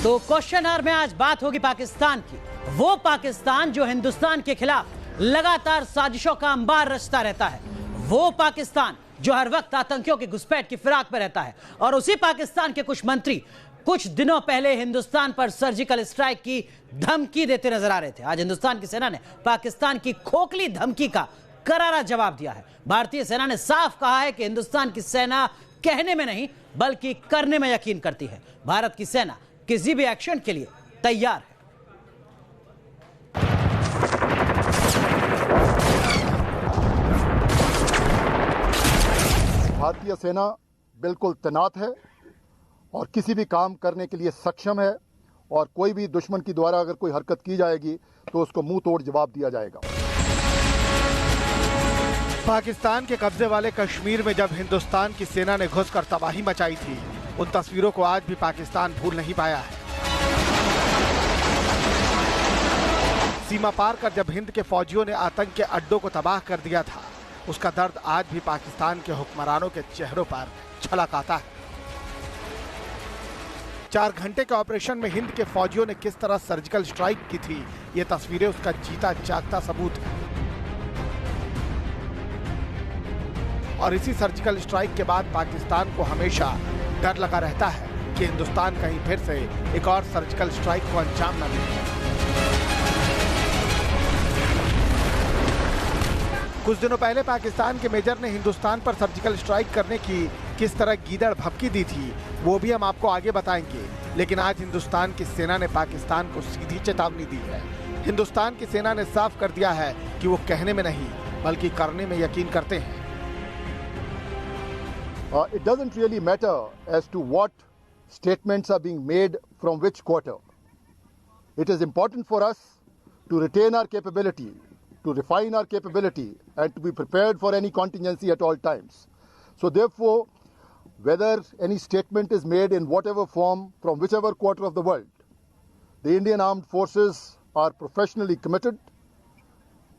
तो question our में आज बात होगी पाकिस्तान की। वो पाकिस्तान जो हिंदुस्तान के खिलाफ लगातार साजिशों का अंबार रचता रहता है, वो पाकिस्तान जो हर वक्त आतंकियों की घुसपैठ की फिराक में रहता है। और उसी पाकिस्तान के कुछ मंत्री कुछ दिनों पहले हिंदुस्तान पर सर्जिकल स्ट्राइक की धमकी देते नजर आ रहे थे। आज हिंदुस्तान की सेना ने पाकिस्तान की खोखली धमकी का करारा जवाब दिया है। भारतीय सेना ने साफ कहा है कि हिंदुस्तान की सेना कहने में नहीं बल्कि करने में यकीन करती है। भारत की सेना किसी भी एक्शन के लिए तैयार है। भारतीय सेना बिल्कुल तैनात है और किसी भी काम करने के लिए सक्षम है और कोई भी दुश्मन की द्वारा अगर कोई हरकत की जाएगी तो उसको मुंह तोड़ जवाब दिया जाएगा। पाकिस्तान के कब्जे वाले कश्मीर में जब हिंदुस्तान की सेना ने घुसकर तबाही मचाई थी, उन तस्वीरों को आज भी पाकिस्तान भूल नहीं पाया है। सीमा पार कर जब हिंद के फौजियों ने आतंक के अड्डों को तबाह कर दिया था, उसका दर्द आज भी पाकिस्तान के हुक्मरानों के चेहरों पर झलक आता है। 4 घंटे के ऑपरेशन में हिंद के फौजियों ने किस तरह सर्जिकल स्ट्राइक की थी, ये तस्वीरें उसका जीता जागता सबूत है। और इसी सर्जिकल स्ट्राइक के बाद पाकिस्तान को हमेशा डर लगा रहता है कि हिंदुस्तान कहीं फिर से एक और सर्जिकल स्ट्राइक को अंजाम न दे। कुछ दिनों पहले पाकिस्तान के मेजर ने हिंदुस्तान पर सर्जिकल स्ट्राइक करने की किस तरह गीदड़ भभकी दी थी, वो भी हम आपको आगे बताएंगे। लेकिन आज हिंदुस्तान की सेना ने पाकिस्तान को सीधी चेतावनी दी है। हिंदुस्तान की सेना ने साफ कर दिया है कि वो कहने में नहीं बल्कि करने में यकीन करते हैं। It doesn't really matter as to what statements are being made from which quarter. It is important for us to retain our capability, to refine our capability, and to be prepared for any contingency at all times. So therefore, whether any statement is made in whatever form from whichever quarter of the world, the Indian Armed Forces are professionally committed.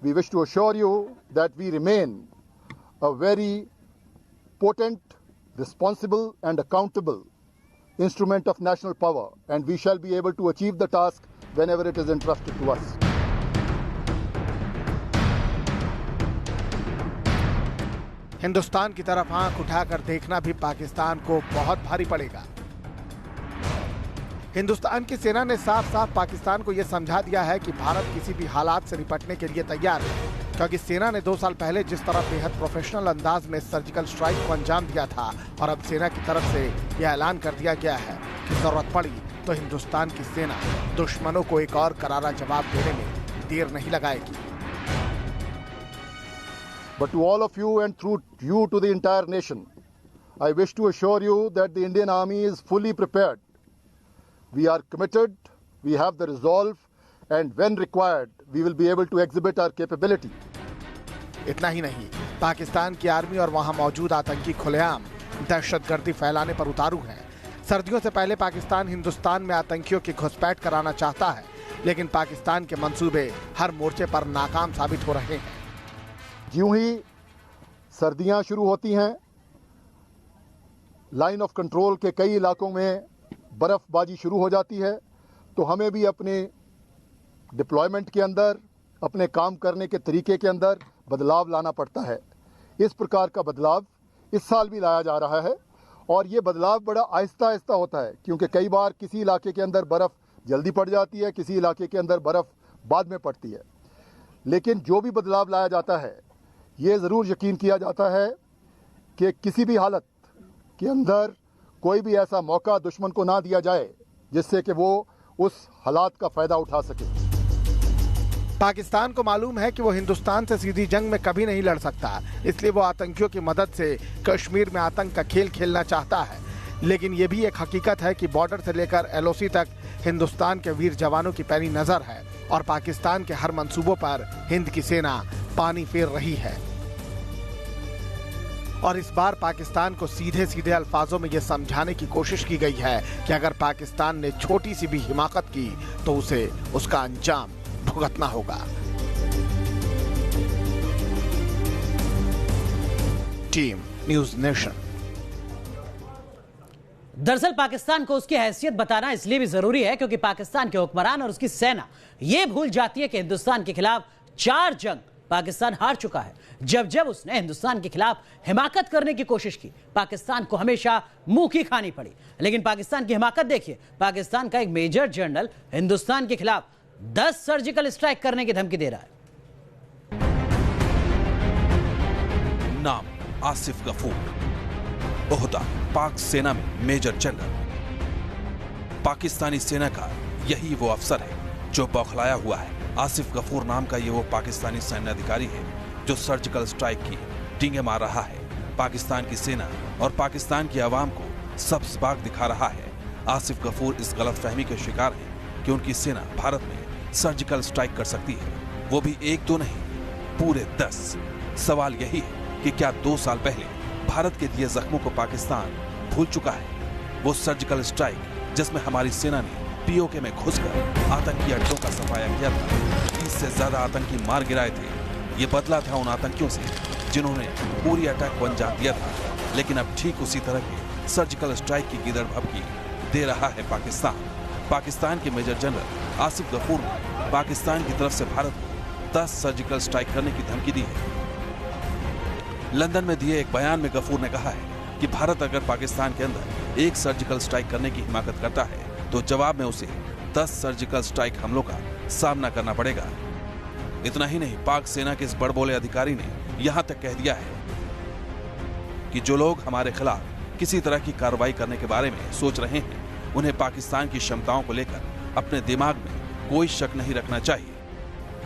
We wish to assure you that we remain a very potent, responsible and accountable instrument of national power, and we shall be able to achieve the task whenever it is entrusted to us. Hindustan की तरफ आंख उठाकर देखना भी पाकिस्तान को बहुत भारी पड़ेगा। हिंदुस्तान की सेना ने साफ साफ पाकिस्तान को यह समझा दिया है कि भारत किसी भी हालात से निपटने के लिए तैयार है, क्योंकि सेना ने 2 साल पहले जिस तरह बेहद प्रोफेशनल अंदाज में सर्जिकल स्ट्राइक को अंजाम दिया था, और अब सेना की तरफ से यह ऐलान कर दिया गया है कि जरूरत पड़ी तो हिंदुस्तान की सेना दुश्मनों को एक और करारा जवाब देने में देर नहीं लगाएगी। But to all of you and through you to the entire nation, I wish to assure you that the Indian Army is fully prepared. We are committed, we have the resolve, and when required, we will be able to exhibit our capability. इतना ही नहीं, पाकिस्तान की army और वहां मौजूद आतंकी खुलेआम दहशतगर्दी फैलाने पर उतारू हैं। सर्दियों से पहले पाकिस्तान हिंदुस्तान में आतंकियों की घुसपैठ कराना चाहता है, लेकिन पाकिस्तान के मंसूबे हर मोर्चे पर नाकाम साबित हो रहे हैं। यूं ही सर्दियां शुरू होती हैं, लाइन ऑफ कंट्रोल के कई इलाकों में बर्फबाजी शुरू हो जाती है, तो हमें भी अपने डिप्लॉयमेंट के अंदर, अपने काम करने के तरीके के अंदर बदलाव लाना पड़ता है। इस प्रकार का बदलाव इस साल भी लाया जा रहा है, और ये बदलाव बड़ा आहिस्ता आहिस्ता होता है, क्योंकि कई बार किसी इलाके के अंदर बर्फ़ जल्दी पड़ जाती है, किसी इलाके के अंदर बर्फ़ बाद में पड़ती है। लेकिन जो भी बदलाव लाया जाता है, ये ज़रूर यकीन किया जाता है कि किसी भी हालत के अंदर कोई भी ऐसा मौका दुश्मन को ना दिया जाए जिससे कि वो उस हालात का फ़ायदा उठा सके। पाकिस्तान को मालूम है कि वो हिंदुस्तान से सीधी जंग में कभी नहीं लड़ सकता, इसलिए वो आतंकियों की मदद से कश्मीर में आतंक का खेल खेलना चाहता है। लेकिन ये भी एक हकीकत है कि बॉर्डर से लेकर LOC तक हिंदुस्तान के वीर जवानों की पैनी नजर है, और पाकिस्तान के हर मंसूबों पर हिंद की सेना पानी फेर रही है। और इस बार पाकिस्तान को सीधे सीधे अल्फाजों में यह समझाने की कोशिश की गई है कि अगर पाकिस्तान ने छोटी सी भी हिमाकत की तो उसे उसका अंजाम भुगतना होगा। Team news nation. दरअसल पाकिस्तान को उसकी हैसियत बताना इसलिए भी जरूरी है क्योंकि पाकिस्तान के हुक्मरान और उसकी सेना यह भूल जाती है कि हिंदुस्तान के खिलाफ 4 जंग पाकिस्तान हार चुका है। जब जब उसने हिंदुस्तान के खिलाफ हिमाकत करने की कोशिश की, पाकिस्तान को हमेशा मुंह की खानी पड़ी। लेकिन पाकिस्तान की हिमाकत देखिए, पाकिस्तान का एक मेजर जनरल हिंदुस्तान के खिलाफ 10 सर्जिकल स्ट्राइक करने की धमकी दे रहा है। नाम आसिफ गफूर, ओहदा पाक सेना में मेजर जनरल। पाकिस्तानी सेना का यही वो अफसर है जो बौखलाया हुआ है। आसिफ गफूर नाम का ये वो पाकिस्तानी सैन्य अधिकारी है जो सर्जिकल स्ट्राइक की टींगे मार रहा है। पाकिस्तान की सेना और पाकिस्तान की आवाम को सब्ज बाग दिखा रहा है। आसिफ गफूर इस गलतफहमी के शिकार है कि उनकी सेना भारत में सर्जिकल स्ट्राइक कर सकती है, वो भी 1-2 नहीं, पूरे 10। सवाल यही है कि क्या 2 साल पहले भारत के दिए जख्मों को पाकिस्तान भूल चुका है? वो सर्जिकल स्ट्राइक जिसमें हमारी सेना ने पीओके में घुसकर आतंकी अड्डों का सफाया किया था, 30 से ज्यादा आतंकी मार गिराए थे। ये बदला था उन आतंकियों से जिन्होंने पूरी अटैक को अंजाम दिया था। लेकिन अब ठीक उसी तरह के सर्जिकल स्ट्राइक की गिदड़ भभकी दे रहा है पाकिस्तान। पाकिस्तान के मेजर जनरल आसिफ गफूर ने पाकिस्तान की तरफ से भारत को 10 सर्जिकल स्ट्राइक करने की धमकी दी है। लंदन में दिए एक बयान में गफूर ने कहा है कि भारत अगर पाकिस्तान के अंदर एक सर्जिकल स्ट्राइक करने की हिमाकत करता है तो जवाब में उसे 10 सर्जिकल स्ट्राइक हमलों का सामना करना पड़ेगा। इतना ही नहीं, पाक सेना के इस बड़बोले अधिकारी ने यहां तक कह दिया है कि जो लोग हमारे खिलाफ किसी तरह की कार्रवाई करने के बारे में सोच रहे हैं, उन्हें पाकिस्तान की क्षमताओं को लेकर अपने दिमाग में कोई शक नहीं रखना चाहिए।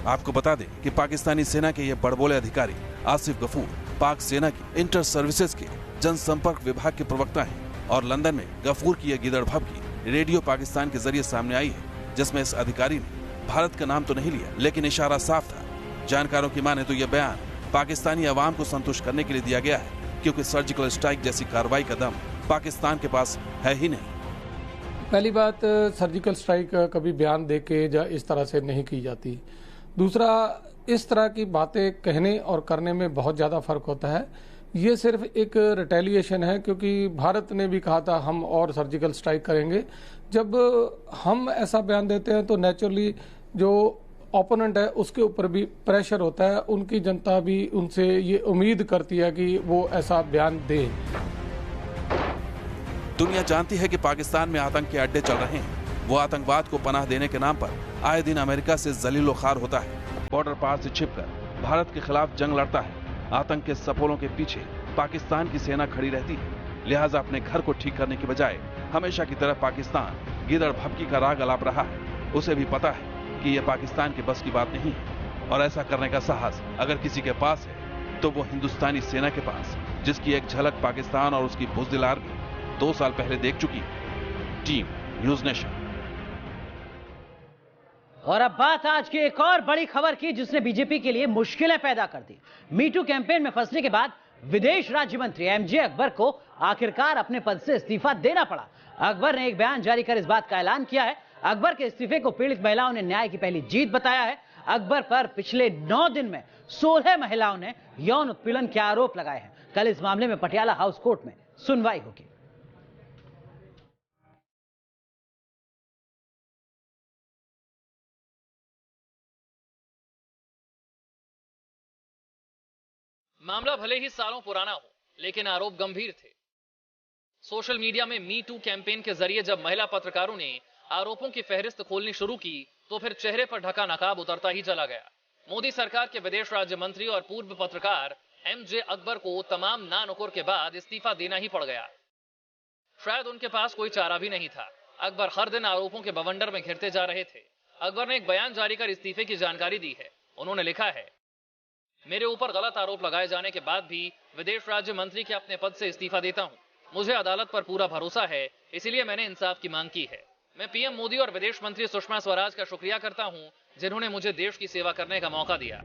आपको बता दें कि पाकिस्तानी सेना के ये बड़बोले अधिकारी आसिफ गफूर पाक सेना की इंटर सर्विसेज के जनसंपर्क विभाग के प्रवक्ता हैं और लंदन में गफूर की यह गिदड़ भभकी रेडियो पाकिस्तान के जरिए सामने आई है, जिसमें इस अधिकारी ने भारत का नाम तो नहीं लिया, लेकिन इशारा साफ था। जानकारों की माने तो यह बयान पाकिस्तानी अवाम को संतुष्ट करने के लिए दिया गया है, क्योंकि सर्जिकल स्ट्राइक जैसी कार्रवाई का दम पाकिस्तान के पास है ही नहीं। पहली बात, सर्जिकल स्ट्राइक कभी बयान देके या इस तरह से नहीं की जाती। दूसरा, इस तरह की बातें कहने और करने में बहुत ज़्यादा फर्क होता है। ये सिर्फ एक रिटेलिएशन है, क्योंकि भारत ने भी कहा था हम और सर्जिकल स्ट्राइक करेंगे। जब हम ऐसा बयान देते हैं तो नेचुरली जो ओपोनेंट है उसके ऊपर भी प्रेशर होता है, उनकी जनता भी उनसे ये उम्मीद करती है कि वो ऐसा बयान दें। दुनिया जानती है कि पाकिस्तान में आतंक के अड्डे चल रहे हैं। वो आतंकवाद को पनाह देने के नाम पर आए दिन अमेरिका से जलीलो खार होता है, बॉर्डर पार से छिपकर भारत के खिलाफ जंग लड़ता है। आतंक के सपोलों के पीछे पाकिस्तान की सेना खड़ी रहती है। लिहाजा अपने घर को ठीक करने की बजाय हमेशा की तरह पाकिस्तान गिदड़ भभकी का राग अलाप रहा है। उसे भी पता है कि यह पाकिस्तान के बस की बात नहीं है, और ऐसा करने का साहस अगर किसी के पास है तो वो हिंदुस्तानी सेना के पास, जिसकी एक झलक पाकिस्तान और उसकी बुज़दिल आर्मी 2 साल पहले देख चुकी है। Team news nation. और अब बात आज की एक और बड़ी खबर की, जिसने बीजेपी के लिए मुश्किलें पैदा कर दी। मीटू कैंपेन में फंसने के बाद विदेश राज्य मंत्री एमजे अकबर को आखिरकार अपने पद से इस्तीफा देना पड़ा। अकबर ने एक बयान जारी कर इस बात का ऐलान किया है। अकबर के इस्तीफे को पीड़ित महिलाओं ने न्याय की पहली जीत बताया है। अकबर पर पिछले 9 दिन में 16 महिलाओं ने यौन उत्पीड़न के आरोप लगाए हैं। कल इस मामले में पटियाला हाउस कोर्ट में सुनवाई होगी। मामला भले ही सालों पुराना हो, लेकिन आरोप गंभीर थे। सोशल मीडिया में मी टू कैंपेन के जरिए जब महिला पत्रकारों ने आरोपों की फहरिस्त खोलनी शुरू की, तो फिर चेहरे पर ढका नकाब उतरता ही चला गया। मोदी सरकार के विदेश राज्य मंत्री और पूर्व पत्रकार एमजे अकबर को तमाम नानुकुर के बाद इस्तीफा देना ही पड़ गया। शायद उनके पास कोई चारा भी नहीं था। अकबर हर दिन आरोपों के बवंडर में घिरते जा रहे थे। अकबर ने एक बयान जारी कर इस्तीफे की जानकारी दी है। उन्होंने लिखा है, मेरे ऊपर गलत आरोप लगाए जाने के बाद भी विदेश राज्य मंत्री के अपने पद से इस्तीफा देता हूं। मुझे अदालत पर पूरा भरोसा है, इसलिए मैंने इंसाफ की मांग की है। मैं पीएम मोदी और विदेश मंत्री सुषमा स्वराज का शुक्रिया करता हूं, जिन्होंने मुझे देश की सेवा करने का मौका दिया।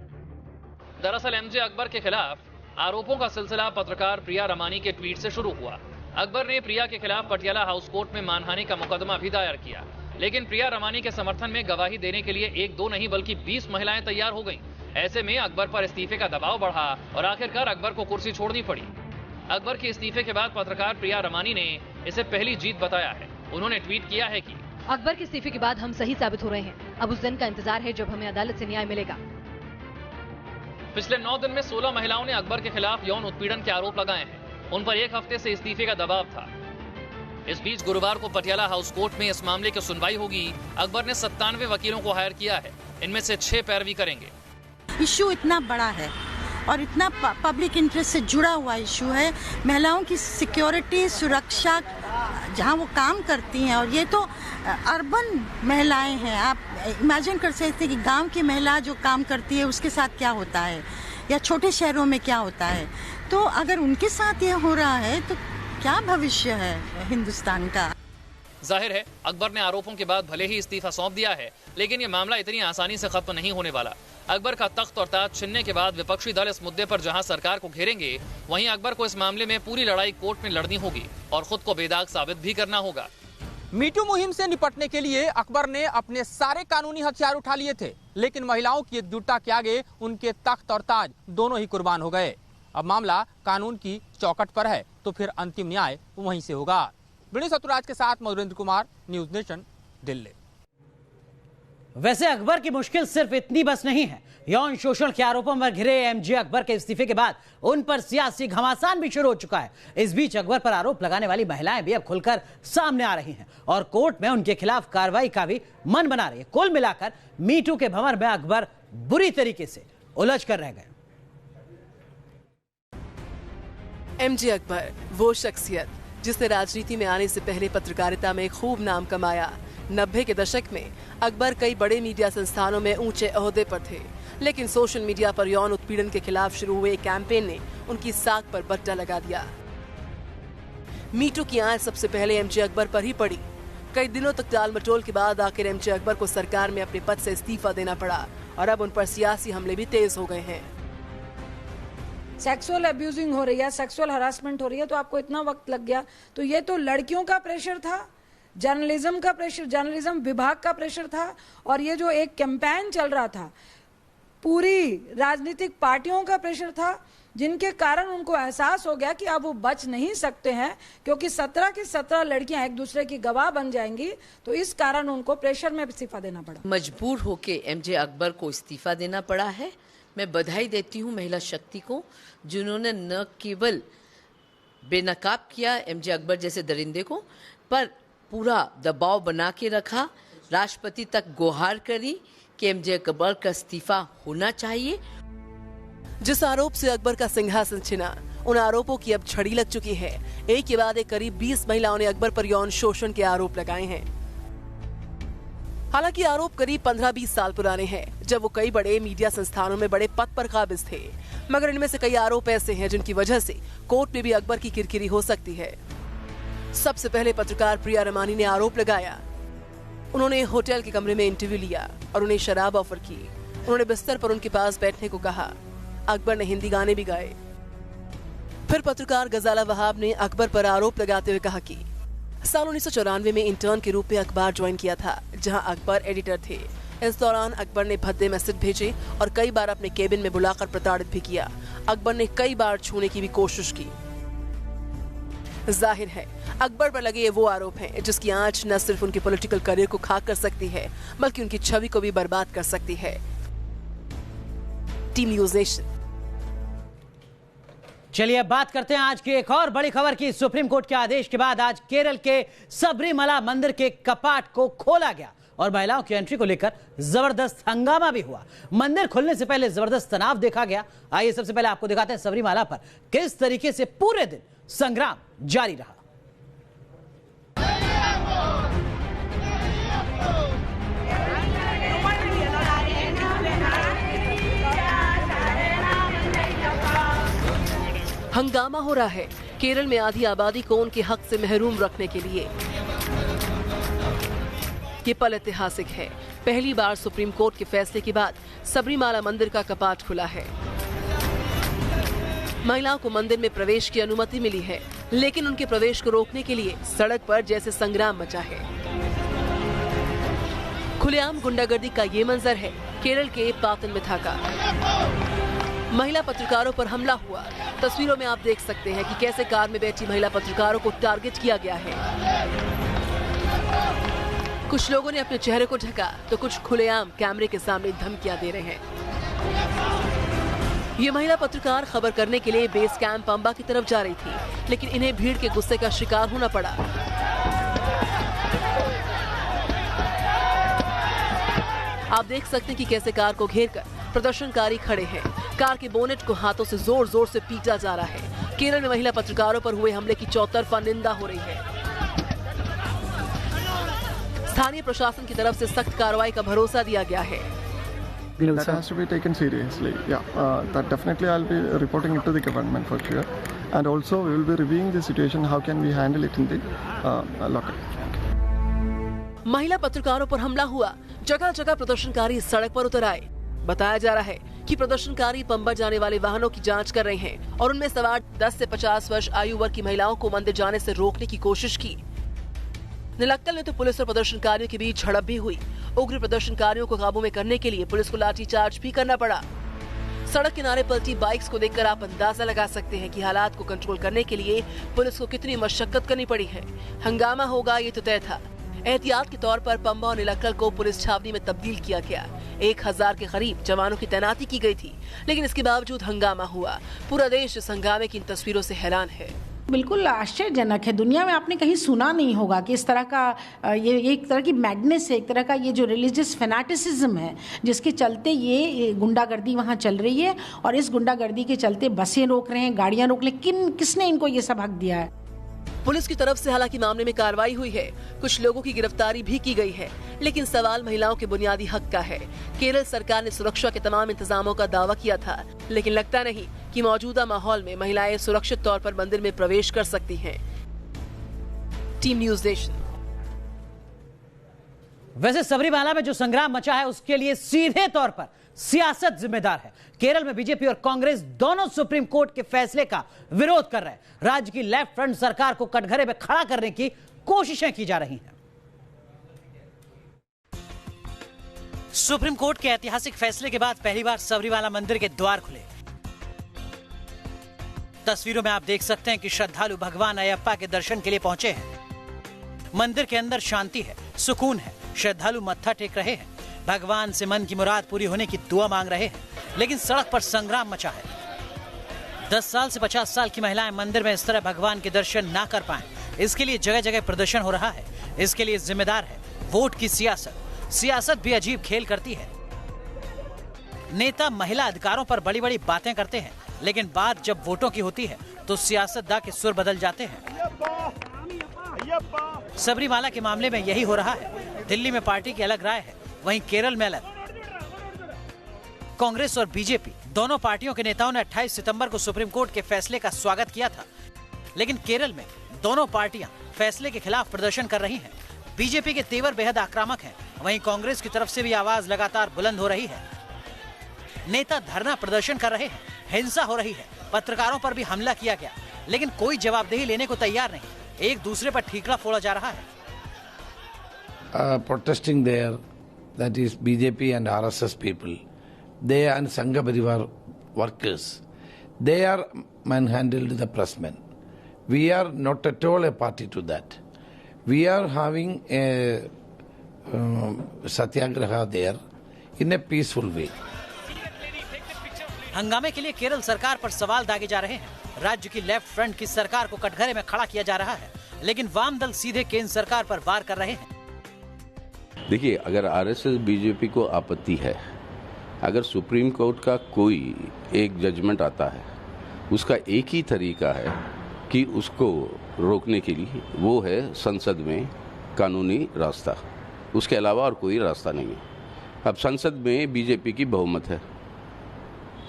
दरअसल एमजे अकबर के खिलाफ आरोपों का सिलसिला पत्रकार प्रिया रमानी के ट्वीट से शुरू हुआ। अकबर ने प्रिया के खिलाफ पटियाला हाउस कोर्ट में मानहानि का मुकदमा भी दायर किया, लेकिन प्रिया रमानी के समर्थन में गवाही देने के लिए 1-2 नहीं बल्कि 20 महिलाएं तैयार हो गईं। ऐसे में अकबर पर इस्तीफे का दबाव बढ़ा और आखिरकार अकबर को कुर्सी छोड़नी पड़ी। अकबर के इस्तीफे के बाद पत्रकार प्रिया रमानी ने इसे पहली जीत बताया है। उन्होंने ट्वीट किया है कि अकबर के इस्तीफे के बाद हम सही साबित हो रहे हैं। अब उस दिन का इंतजार है जब हमें अदालत से न्याय मिलेगा। पिछले 9 दिन में 16 महिलाओं ने अकबर के खिलाफ यौन उत्पीड़न के आरोप लगाए हैं। उन पर 1 हफ्ते से इस्तीफे का दबाव था। इस बीच गुरुवार को पटियाला हाउस कोर्ट में इस मामले की सुनवाई होगी। अकबर ने 97 वकीलों को हायर किया है। इनमें से 6 पैरवी करेंगे। इशू इतना बड़ा है और इतना पब्लिक इंटरेस्ट से जुड़ा हुआ इशू है। महिलाओं की सिक्योरिटी, सुरक्षा जहां वो काम करती हैं, और ये तो अर्बन महिलाएं हैं। आप इमेजिन कर सकते हैं कि गांव की महिला जो काम करती है उसके साथ क्या होता है, या छोटे शहरों में क्या होता है। तो अगर उनके साथ ये हो रहा है तो क्या भविष्य है हिंदुस्तान का। जाहिर है अकबर ने आरोपों के बाद भले ही इस्तीफा सौंप दिया है, लेकिन ये मामला इतनी आसानी से खत्म नहीं होने वाला। अकबर का तख्त और ताज छीनने के बाद विपक्षी दल इस मुद्दे पर जहां सरकार को घेरेंगे, वहीं अकबर को इस मामले में पूरी लड़ाई कोर्ट में लड़नी होगी और खुद को बेदाग साबित भी करना होगा। मीटू मुहिम से निपटने के लिए अकबर ने अपने सारे कानूनी हथियार उठा लिए थे, लेकिन महिलाओं की एकजुटता के आगे उनके तख्त और ताज दोनों ही कुर्बान हो गए। अब मामला कानून की चौखट पर है, तो फिर अंतिम न्याय वहीं से होगा। विनीत सतुराज के साथ मधुरेंद्र कुमार, न्यूज नेशन, दिल्ली। वैसे अकबर की मुश्किल सिर्फ इतनी बस नहीं है। यौन शोषण के आरोपों पर घिरे एमजे अकबर के इस्तीफे के बाद उन पर सियासी घमासान भी शुरू हो चुका है। इस बीच अकबर पर आरोप लगाने वाली महिलाएं भी अब खुलकर सामने आ रही हैं और कोर्ट में उनके खिलाफ कार्रवाई का भी मन बना रही है। कुल मिलाकर मीटू के भंवर में अकबर बुरी तरीके से उलझ कर रह गए। एमजे अकबर वो शख्सियत जिसने राजनीति में आने से पहले पत्रकारिता में खूब नाम कमाया। 90 के दशक में अकबर कई बड़े मीडिया संस्थानों में ऊंचे ओहदे पर थे, लेकिन सोशल मीडिया पर यौन उत्पीड़न के खिलाफ शुरू हुए कैंपेन ने उनकी साख पर बट्टा लगा दिया। मीटू की आंच सबसे पहले एमजे अकबर पर ही पड़ी। कई दिनों तक टाल मटोल के बाद आखिर एमजे अकबर को सरकार में अपने पद से इस्तीफा देना पड़ा और अब उन पर सियासी हमले भी तेज हो गए हैं। सेक्सुअल अब्यूजिंग हो रही है, सेक्सुअल हरासमेंट हो रही है, तो आपको इतना वक्त लग गया। तो ये तो लड़कियों का प्रेशर था, जर्नलिज्म का प्रेशर, जर्नलिज्म विभाग का प्रेशर था, और ये जो एक कैंपेन चल रहा था पूरी राजनीतिक पार्टियों का प्रेशर था, जिनके कारण उनको एहसास हो गया कि अब वो बच नहीं सकते हैं, क्योंकि 17 की 17 लड़कियां एक दूसरे की गवाह बन जाएंगी। तो इस कारण उनको प्रेशर में इस्तीफा देना पड़ा। मजबूर होके एमजे अकबर को इस्तीफा देना पड़ा है। मैं बधाई देती हूँ महिला शक्ति को, जिन्होंने न केवल बेनकाब किया एमजे अकबर जैसे दरिंदे को, पर पूरा दबाव बना के रखा, राष्ट्रपति तक गुहार करी कि एमजे अकबर का इस्तीफा होना चाहिए। जिस आरोप से अकबर का सिंहासन छिना, उन आरोपों की अब छड़ी लग चुकी है। एक के बाद एक करीब 20 महिलाओं ने अकबर पर यौन शोषण के आरोप लगाए हैं। हालांकि आरोप करीब 15-20 साल पुराने हैं, जब वो कई बड़े मीडिया संस्थानों में बड़े पद पर काबिज थे। मगर इनमें से कई आरोप ऐसे हैं जिनकी वजह से कोर्ट में भी अकबर की किरकिरी हो सकती है। सबसे पहले पत्रकार प्रिया रमानी ने आरोप लगाया। उन्होंने होटल के कमरे में इंटरव्यू लिया और उन्हें शराब ऑफर की। उन्होंने बिस्तर पर उनके पास बैठने को कहा। अकबर ने हिंदी गाने भी गाए। फिर पत्रकार गजाला वहाब ने अकबर पर आरोप लगाते हुए कहा कि साल 1994 में इंटर्न के रूप में अखबार ज्वाइन किया था, जहां अकबर एडिटर थे। इस दौरान अकबर ने भद्दे मैसेज भेजे और कई बार अपने केबिन में बुलाकर प्रताड़ित भी किया। अकबर ने कई बार छूने की भी कोशिश की। जाहिर है अकबर पर लगे ये वो आरोप हैं जिसकी आंच न सिर्फ उनके पॉलिटिकल करियर को खाक कर सकती है, बल्कि उनकी छवि को भी बर्बाद कर सकती है। Team news nation. चलिए अब बात करते हैं आज की एक और बड़ी खबर की। सुप्रीम कोर्ट के आदेश के बाद आज केरल के सबरीमला मंदिर के कपाट को खोला गया और महिलाओं की एंट्री को लेकर जबरदस्त हंगामा भी हुआ। मंदिर खुलने से पहले जबरदस्त तनाव देखा गया। आइए सबसे पहले आपको दिखाते हैं सबरीमला पर किस तरीके से पूरे दिन संग्राम जारी रहा। हंगामा हो रहा है केरल में आधी आबादी को उनके हक से महरूम रखने के लिए। ये पल ऐतिहासिक है। पहली बार सुप्रीम कोर्ट के फैसले के बाद सबरीमाला मंदिर का कपाट खुला है। महिलाओं को मंदिर में प्रवेश की अनुमति मिली है, लेकिन उनके प्रवेश को रोकने के लिए सड़क पर जैसे संग्राम मचा है। खुलेआम गुंडागर्दी का ये मंजर है केरल के पातनमथिट्टा का। महिला पत्रकारों पर हमला हुआ। तस्वीरों में आप देख सकते हैं कि कैसे कार में बैठी महिला पत्रकारों को टारगेट किया गया है। कुछ लोगों ने अपने चेहरे को ढका तो कुछ खुलेआम कैमरे के सामने धमकियां दे रहे हैं। ये महिला पत्रकार खबर करने के लिए बेस कैंप पंबा की तरफ जा रही थी, लेकिन इन्हें भीड़ के गुस्से का शिकार होना पड़ा। आप देख सकते हैं कि कैसे कार को घेरकर प्रदर्शनकारी खड़े हैं। कार के बोनेट को हाथों से जोर जोर से पीटा जा रहा है। केरल में महिला पत्रकारों पर हुए हमले की चौतरफा निंदा हो रही है। स्थानीय प्रशासन की तरफ से सख्त कार्रवाई का भरोसा दिया गया है। That has to be taken seriously. Yeah, that definitely I'll be reporting it to the government for sure. And also we will be reviewing the situation. How can we handle it in the local? महिला पत्रकारों पर हमला हुआ। जगह जगह प्रदर्शनकारी सड़क पर उतर आए। बताया जा रहा है कि प्रदर्शनकारी पंबा जाने वाले वाहनों की जांच कर रहे हैं और उनमें सवार 10 से 50 वर्ष आयु वर्ग की महिलाओं को मंदिर जाने से रोकने की कोशिश की। निलक्कल में तो पुलिस और प्रदर्शनकारियों के बीच झड़प भी हुई। उग्र प्रदर्शनकारियों को काबू में करने के लिए पुलिस को लाठीचार्ज भी करना पड़ा। सड़क किनारे पलटी बाइक्स को देखकर आप अंदाजा लगा सकते हैं कि हालात को कंट्रोल करने के लिए पुलिस को कितनी मशक्कत करनी पड़ी है। हंगामा होगा ये तो तय था। एहतियात के तौर पर पंबा और निलक्कल को पुलिस छावनी में तब्दील किया गया। 1000 के करीब जवानों की तैनाती की गई थी, लेकिन इसके बावजूद हंगामा हुआ। पूरा देश इस हंगामे की इन तस्वीरों से हैरान है। बिल्कुल आश्चर्यजनक है। दुनिया में आपने कहीं सुना नहीं होगा कि इस तरह का ये एक तरह की मैडनेस है, एक तरह का ये जो रिलीजियस फैनाटिसिज्म है, जिसके चलते ये गुंडागर्दी वहाँ चल रही है। और इस गुंडागर्दी के चलते बसें रोक रहे हैं, गाड़ियाँ रोक रहे हैं। किसने इनको ये सब हक दिया है? पुलिस की तरफ से हालांकि मामले में कार्रवाई हुई है, कुछ लोगों की गिरफ्तारी भी की गई है, लेकिन सवाल महिलाओं के बुनियादी हक का है। केरल सरकार ने सुरक्षा के तमाम इंतजामों का दावा किया था, लेकिन लगता नहीं कि मौजूदा माहौल में महिलाएं सुरक्षित तौर पर मंदिर में प्रवेश कर सकती हैं। Team news nation. वैसे सबरीमाला में जो संग्राम मचा है उसके लिए सीधे तौर पर सियासत जिम्मेदार है। केरल में बीजेपी और कांग्रेस दोनों सुप्रीम कोर्ट के फैसले का विरोध कर रहे हैं। राज्य की लेफ्ट फ्रंट सरकार को कटघरे में खड़ा करने की कोशिशें की जा रही हैं। सुप्रीम कोर्ट के ऐतिहासिक फैसले के बाद पहली बार सबरीमाला मंदिर के द्वार खुले। तस्वीरों में आप देख सकते हैं कि श्रद्धालु भगवान अयप्पा के दर्शन के लिए पहुंचे हैं। मंदिर के अंदर शांति है, सुकून है। श्रद्धालु मत्था टेक रहे हैं, भगवान से मन की मुराद पूरी होने की दुआ मांग रहे हैं। लेकिन सड़क पर संग्राम मचा है। 10 साल से 50 साल की महिलाएं मंदिर में इस तरह भगवान के दर्शन ना कर पाएं, इसके लिए जगह जगह प्रदर्शन हो रहा है। इसके लिए जिम्मेदार है वोट की सियासत। सियासत भी अजीब खेल करती है। नेता महिला अधिकारों पर बड़ी बड़ी बातें करते हैं, लेकिन बात जब वोटों की होती है तो सियासतदां के सुर बदल जाते हैं। सबरीमाला के मामले में यही हो रहा है। दिल्ली में पार्टी की अलग राय है, वहीं केरल में अलग। कांग्रेस और बीजेपी दोनों पार्टियों के नेताओं ने 28 सितंबर को सुप्रीम कोर्ट के फैसले का स्वागत किया था, लेकिन केरल में दोनों पार्टियां फैसले के खिलाफ प्रदर्शन कर रही हैं। बीजेपी के तेवर बेहद आक्रामक हैं, वहीं कांग्रेस की तरफ से भी आवाज लगातार बुलंद हो रही है। नेता धरना प्रदर्शन कर रहे हैं, हिंसा हो रही है, पत्रकारों पर भी हमला किया गया, लेकिन कोई जवाबदेही लेने को तैयार नहीं। एक दूसरे पर ठीकरा फोड़ा जा रहा है। Protesting there, that is BJP and RSS people, they and Sangha Parivar workers, they are manhandled the pressmen. We are not at all a party to that. We are having a satyagraha there in a peaceful way. हंगामे के लिए केरल सरकार पर सवाल दागे जा रहे हैं। राज्य की लेफ्ट फ्रंट की सरकार को कटघरे में खड़ा किया जा रहा है, लेकिन वाम दल सीधे केंद्र सरकार पर वार कर रहे हैं। देखिए, अगर आरएसएस बीजेपी को आपत्ति है, अगर सुप्रीम कोर्ट का कोई एक जजमेंट आता है, उसका एक ही तरीका है कि उसको रोकने के लिए, वो है संसद में कानूनी रास्ता। उसके अलावा और कोई रास्ता नहीं है। अब संसद में बीजेपी की बहुमत है,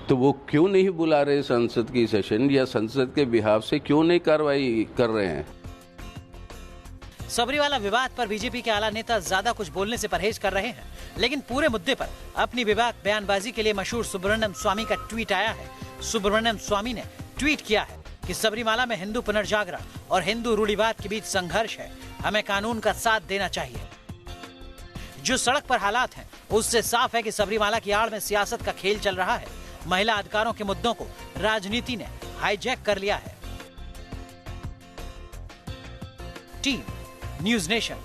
तो वो क्यों नहीं बुला रहे संसद की सेशन, या संसद के बिहाफ से क्यों नहीं कार्रवाई कर रहे हैं? सबरीमाला विवाद पर बीजेपी के आला नेता ज्यादा कुछ बोलने से परहेज कर रहे हैं, लेकिन पूरे मुद्दे पर अपनी विवाद बयानबाजी के लिए मशहूर सुब्रमण्यम स्वामी का ट्वीट आया है। सुब्रमण्यम स्वामी ने ट्वीट किया है कि सबरीमाला में हिंदू पुनर्जागरण और हिंदू रूढ़िवाद के बीच संघर्ष है, हमें कानून का साथ देना चाहिए। जो सड़क पर हालात हैं उससे साफ है कि सबरीमाला की आड़ में सियासत का खेल चल रहा है। महिला अधिकारों के मुद्दों को राजनीति ने हाईजैक कर लिया है। Team news nation.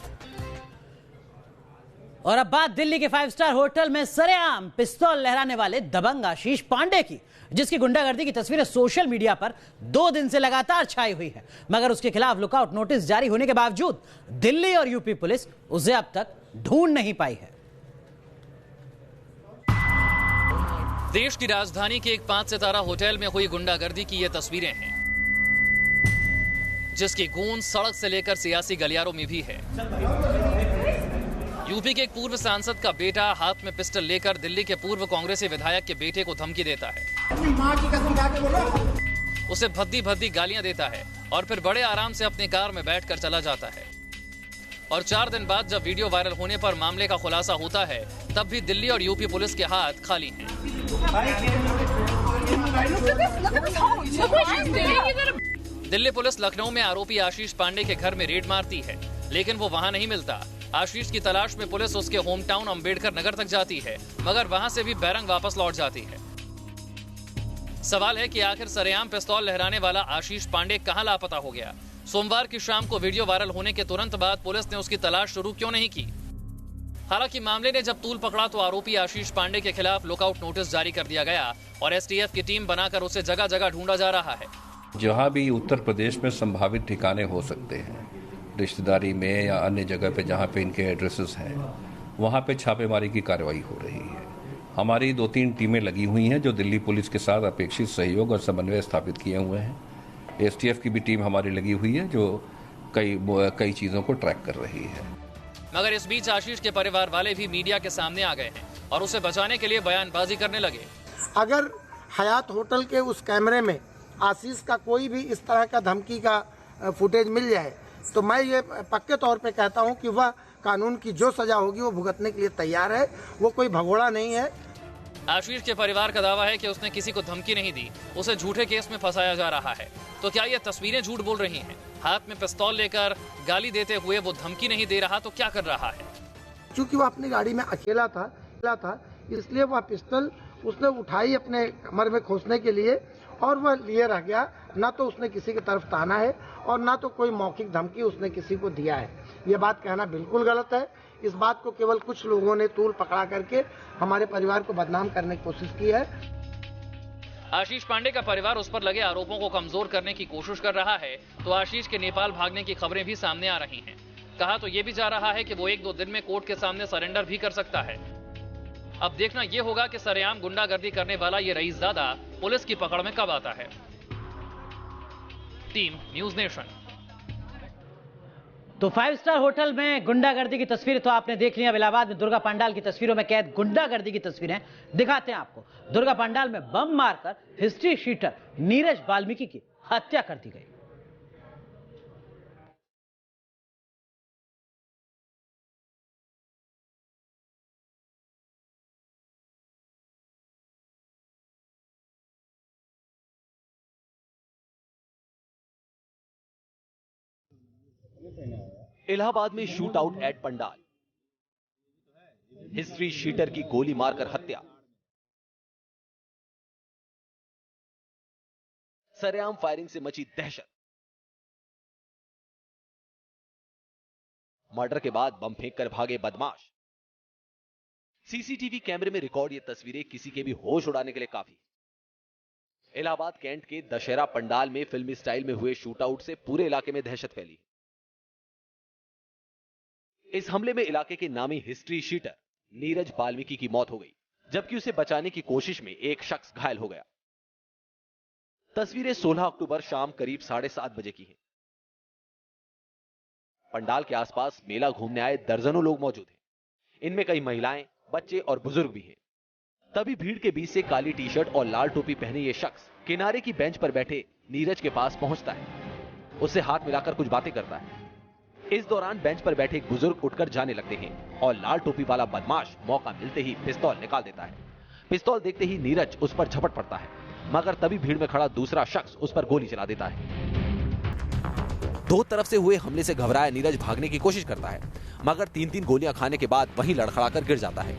और अब बात दिल्ली के 5 स्टार होटल में सरेआम पिस्तौल लहराने वाले दबंग आशीष पांडे की, जिसकी गुंडागर्दी की तस्वीरें सोशल मीडिया पर 2 दिन से लगातार छाई हुई है। मगर उसके खिलाफ लुकआउट नोटिस जारी होने के बावजूद दिल्ली और यूपी पुलिस उसे अब तक ढूंढ नहीं पाई है। देश की राजधानी के एक 5 सितारा होटल में हुई गुंडागर्दी की ये तस्वीरें हैं, जिसकी गूंज सड़क से लेकर सियासी गलियारों में भी है। यूपी के एक पूर्व सांसद का बेटा हाथ में पिस्टल लेकर दिल्ली के पूर्व कांग्रेसी विधायक के बेटे को धमकी देता है, उसे भद्दी भद्दी गालियां देता है और फिर बड़े आराम से अपनी कार में बैठकर चला जाता है। और 4 दिन बाद जब वीडियो वायरल होने पर मामले का खुलासा होता है, तब भी दिल्ली और यूपी पुलिस के हाथ खाली हैं। दिल्ली पुलिस लखनऊ में आरोपी आशीष पांडे के घर में रेड मारती है, लेकिन वो वहां नहीं मिलता। आशीष की तलाश में पुलिस उसके होम टाउन अंबेडकर नगर तक जाती है, मगर वहां से भी बैरंग वापस लौट जाती है। सवाल है कि आखिर सरेआम पिस्तौल लहराने वाला आशीष पांडे कहां लापता हो गया। सोमवार की शाम को वीडियो वायरल होने के तुरंत बाद पुलिस ने उसकी तलाश शुरू क्यों नहीं की। हालांकि मामले ने जब तूल पकड़ा तो आरोपी आशीष पांडे के खिलाफ लुकआउट नोटिस जारी कर दिया गया और एसटीएफ की टीम बनाकर उसे जगह जगह ढूंढा जा रहा है। जहां भी उत्तर प्रदेश में संभावित ठिकाने हो सकते हैं, रिश्तेदारी में या अन्य जगह पे जहां पे इनके एड्रेसेस हैं, वहां पे छापेमारी की कार्रवाई हो रही है। हमारी 2-3 टीमें लगी हुई हैं जो दिल्ली पुलिस के साथ अपेक्षित सहयोग और समन्वय स्थापित किए हुए हैं। एसटीएफ की भी टीम हमारी लगी हुई है जो कई चीजों को ट्रैक कर रही है। मगर इस बीच आशीष के परिवार वाले भी मीडिया के सामने आ गए हैं और उसे बचाने के लिए बयानबाजी करने लगे। अगर हयात होटल के उस कैमरे में आशीष का कोई भी इस तरह का धमकी का फुटेज मिल जाए तो मैं ये पक्के तौर पे कहता हूँ कि वह कानून की जो सजा होगी वो भुगतने के लिए तैयार है। वो कोई भगोड़ा नहीं है। आशीष के परिवार का दावा है कि उसने किसी को धमकी नहीं दी, उसे झूठे केस में फंसाया जा रहा है। तो क्या ये तस्वीरें झूठ बोल रही हैं? हाथ में पिस्तौल लेकर गाली देते हुए वो धमकी नहीं दे रहा तो क्या कर रहा है? क्योंकि वो अपनी गाड़ी में अकेला था इसलिए वह पिस्तौल उसने उठाई अपने कमर में खोसने के लिए और वह लिए रह गया। ना तो उसने किसी की तरफ ताना है और ना तो कोई मौखिक धमकी उसने किसी को दिया है। ये बात कहना बिल्कुल गलत है। इस बात को केवल कुछ लोगों ने तूल पकड़ा करके हमारे परिवार को बदनाम करने की कोशिश की है। आशीष पांडे का परिवार उस पर लगे आरोपों को कमजोर करने की कोशिश कर रहा है, तो आशीष के नेपाल भागने की खबरें भी सामने आ रही हैं। कहा तो ये भी जा रहा है कि वो 1-2 दिन में कोर्ट के सामने सरेंडर भी कर सकता है। अब देखना यह होगा कि सरेआम गुंडागर्दी करने वाला ये रईसजादा पुलिस की पकड़ में कब आता है। Team news nation. तो 5 स्टार होटल में गुंडागर्दी की तस्वीरें तो आपने देख ली। अब इलाहाबाद में दुर्गा पंडाल की तस्वीरों में कैद गुंडागर्दी की तस्वीरें दिखाते हैं आपको। दुर्गा पंडाल में बम मारकर हिस्ट्री शीटर नीरज वाल्मीकि की हत्या कर दी गई। इलाहाबाद में shoot out at pandal, history sheeter की गोली मारकर हत्या, सरेआम फायरिंग से मची दहशत, मर्डर के बाद बम फेंककर भागे बदमाश। सीसीटीवी कैमरे में रिकॉर्ड ये तस्वीरें किसी के भी होश उड़ाने के लिए काफी। इलाहाबाद कैंट के दशहरा पंडाल में फिल्मी स्टाइल में हुए शूट आउट से पूरे इलाके में दहशत फैली। इस हमले में इलाके के नामी हिस्ट्री शीटर नीरज वाल्मीकि की मौत हो गई, जबकि उसे बचाने की कोशिश में एक शख्स घायल हो गया। तस्वीरें 16 अक्टूबर शाम करीब 7:30 बजे की हैं। पंडाल के आसपास मेला घूमने आए दर्जनों लोग मौजूद हैं। इनमें कई महिलाएं, बच्चे और बुजुर्ग भी हैं। तभी भीड़ के बीच से काली टी शर्ट और लाल टोपी पहने ये शख्स किनारे की बेंच पर बैठे नीरज के पास पहुंचता है। उससे हाथ मिलाकर कुछ बातें करता है। इस दौरान बेंच पर बैठे एक बुजुर्ग उठकर जाने लगते हैं और लाल टोपी वाला बदमाश मौका मिलते ही पिस्तौल निकाल देता है। पिस्तौल देखते ही नीरज उस पर झपट पड़ता है, मगर तभी भीड़ में खड़ा दूसरा शख्स उस पर गोली चला देता है। दो तरफ से हुए हमले से घबराया नीरज भागने की कोशिश करता है, मगर 3-3 गोलियां खाने के बाद वहीं लड़खड़ाकर गिर जाता है।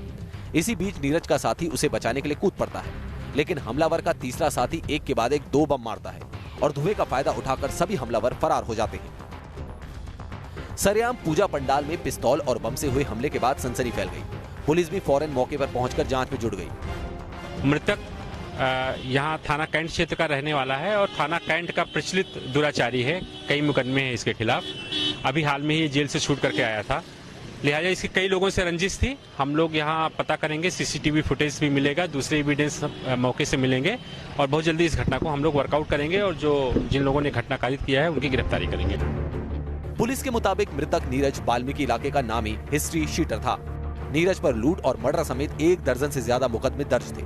इसी बीच नीरज का साथी उसे बचाने के लिए कूद पड़ता है, लेकिन हमलावर का तीसरा साथी एक के बाद एक 2 बम मारता है और धुएं का फायदा उठाकर सभी हमलावर फरार हो जाते हैं। सरेआम पूजा पंडाल में पिस्तौल और बम से हुए हमले के बाद सनसनी फैल गई। पुलिस भी फौरन मौके पर पहुंचकर जांच में जुट गई। मृतक यहाँ थाना कैंट क्षेत्र का रहने वाला है और थाना कैंट का प्रचलित दुराचारी है। कई मुकदमे हैं इसके खिलाफ। अभी हाल में ही जेल से छूट करके आया था, लिहाजा इसकी कई लोगों से रंजिश थी। हम लोग यहाँ पता करेंगे, सीसीटीवी फुटेज भी मिलेगा, दूसरे एविडेंस मौके से मिलेंगे और बहुत जल्दी इस घटना को हम लोग वर्कआउट करेंगे और जिन लोगों ने घटना कारित किया है उनकी गिरफ्तारी करेंगे। पुलिस के मुताबिक मृतक नीरज वाल्मीकि इलाके का नामी हिस्ट्री शीटर था। नीरज पर लूट और मर्डर समेत 1 दर्जन से ज्यादा मुकदमे दर्ज थे।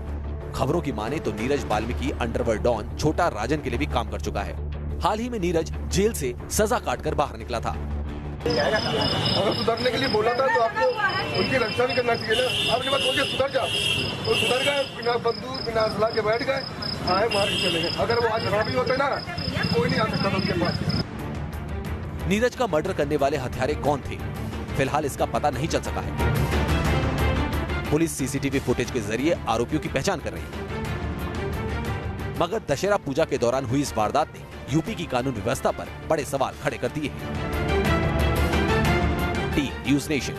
खबरों की माने तो नीरज वाल्मीकि अंडरवर्ल्ड डॉन छोटा राजन के लिए भी काम कर चुका है। हाल ही में नीरज जेल से सजा काटकर बाहर निकला था। अगर सुधरने के लिए बोला था तो आपको उनकी रक्षा भी करना चाहिए ना। आपने बात बोल के सुधर जा, तो सुधर गए, बिना बंदूक बिना असला के बैठ गए, आए मार के चले गए। अगर वो आज भी होते ना, कोई नहीं आ सकता था उनके पास। नीरज का मर्डर करने वाले हत्यारे कौन थे, फिलहाल इसका पता नहीं चल सका है। पुलिस सीसीटीवी फुटेज के जरिए आरोपियों की पहचान कर रही है। मगर दशहरा पूजा के दौरान हुई इस वारदात ने यूपी की कानून व्यवस्था पर बड़े सवाल खड़े कर दिए हैं। T news nation.